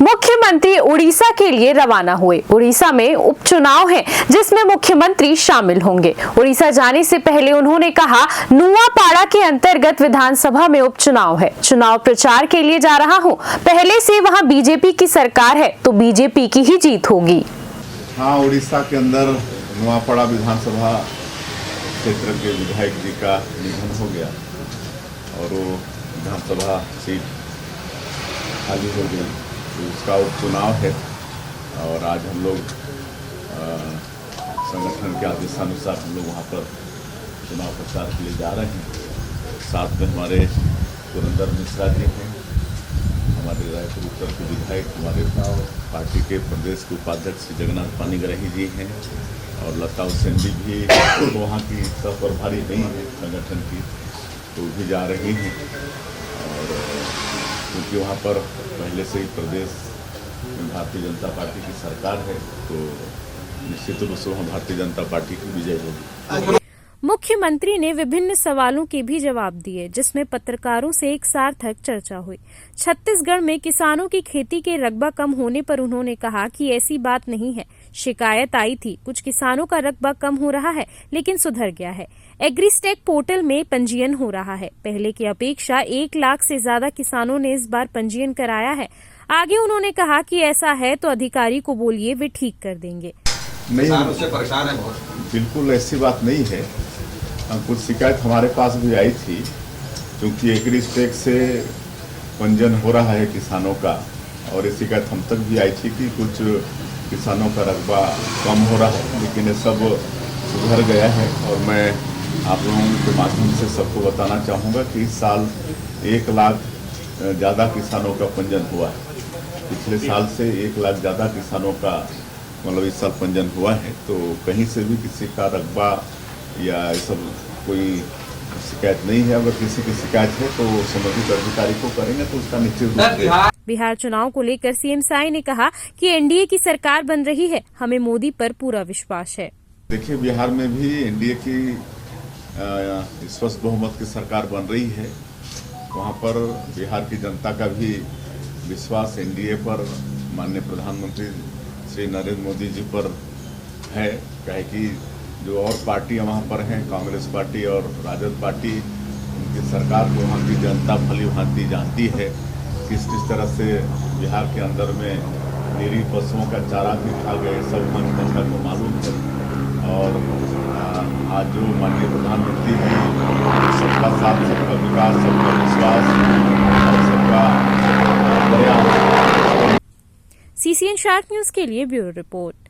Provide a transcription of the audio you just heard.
मुख्यमंत्री उड़ीसा के लिए रवाना हुए। उड़ीसा में उपचुनाव है जिसमें मुख्यमंत्री शामिल होंगे। उड़ीसा जाने से पहले उन्होंने कहा, नुआपाड़ा के अंतर्गत विधानसभा में उपचुनाव है, चुनाव प्रचार के लिए जा रहा हूं। पहले से वहां बीजेपी की सरकार है तो बीजेपी की ही जीत होगी। हाँ, उड़ीसा के अंदर नुआपाड़ा विधानसभा क्षेत्र के विधायक जी का निधन हो गया और वो विधानसभा सीट खाली हो गई, तो उसका उपचुनाव है। और आज हम लोग संगठन के आदेशानुसार हम लोग वहाँ पर चुनाव प्रचार के लिए जा रहे हैं। साथ में हमारे पुरंदर मिश्रा जी हैं, हमारे रायपुर उत्तर के विधायक, हमारे पार्टी के प्रदेश के उपाध्यक्ष जगन्नाथ पानीग्राही जी हैं और लता उसेंडी भी वहाँ की सह प्रभारी नहीं है संगठन की, तो भी जा रही हैं। और क्योंकि वहाँ पर पहले से ही प्रदेश में भारतीय जनता पार्टी की सरकार है, तो निश्चित रूप से वहाँ भारतीय जनता पार्टी की विजय होगी। मुख्यमंत्री ने विभिन्न सवालों के भी जवाब दिए, जिसमें पत्रकारों से एक सार्थक चर्चा हुई। छत्तीसगढ़ में किसानों की खेती के रकबा कम होने पर उन्होंने कहा कि ऐसी बात नहीं है, शिकायत आई थी, कुछ किसानों का रकबा कम हो रहा है लेकिन सुधर गया है। एग्रीस्टेक पोर्टल में पंजीयन हो रहा है, पहले की अपेक्षा 1 लाख से ज्यादा किसानों ने इस बार पंजीयन कराया है। आगे उन्होंने कहा कि ऐसा है तो अधिकारी को बोलिए, वे ठीक कर देंगे। नहीं, उससे परेशान है बहुत। बिल्कुल ऐसी बात नहीं है। कुछ शिकायत हमारे पास भी आई थी, क्योंकि एग्रीस्टेक से पंजीयन हो रहा है किसानों का, और ये शिकायत हम तक भी आई थी कि कुछ किसानों का रकबा कम हो रहा है, लेकिन ये सब सुधर गया है। और मैं आप लोगों के माध्यम से सबको बताना चाहूँगा कि इस साल 1 लाख ज़्यादा किसानों का पंजीयन हुआ है। पिछले साल से 1 लाख ज़्यादा किसानों का मतलब इस साल पंजीयन हुआ है, तो कहीं से भी किसी का रकबा या सब कोई शिकायत नहीं है। अगर किसी की शिकायत है तो संबंधित अधिकारी को करेंगे, तो उसका निश्चित रूप से। बिहार चुनाव को लेकर सीएम साई ने कहा कि एनडीए की सरकार बन रही है, हमें मोदी पर पूरा विश्वास है। देखिए, बिहार में भी एनडीए की स्पष्ट बहुमत की सरकार बन रही है। वहाँ पर बिहार की जनता का भी विश्वास एनडीए पर, माननीय प्रधानमंत्री श्री नरेंद्र मोदी जी पर है। कहे कि जो और पार्टियां वहाँ पर हैं, कांग्रेस पार्टी और राजद पार्टी, उनकी सरकार को वहाँ की जनता भली भांति जानती है। किस तरह से बिहार के अंदर में निरीह पशुओं का चारा भी खा गए, सब जनता को मालूम है। और आज जो माननीय प्रधानमंत्री हैं, सबका साथ, सबका विकास, सबका विश्वास और सबका प्रयास। सीसीएन शार्क न्यूज के लिए ब्यूरो रिपोर्ट।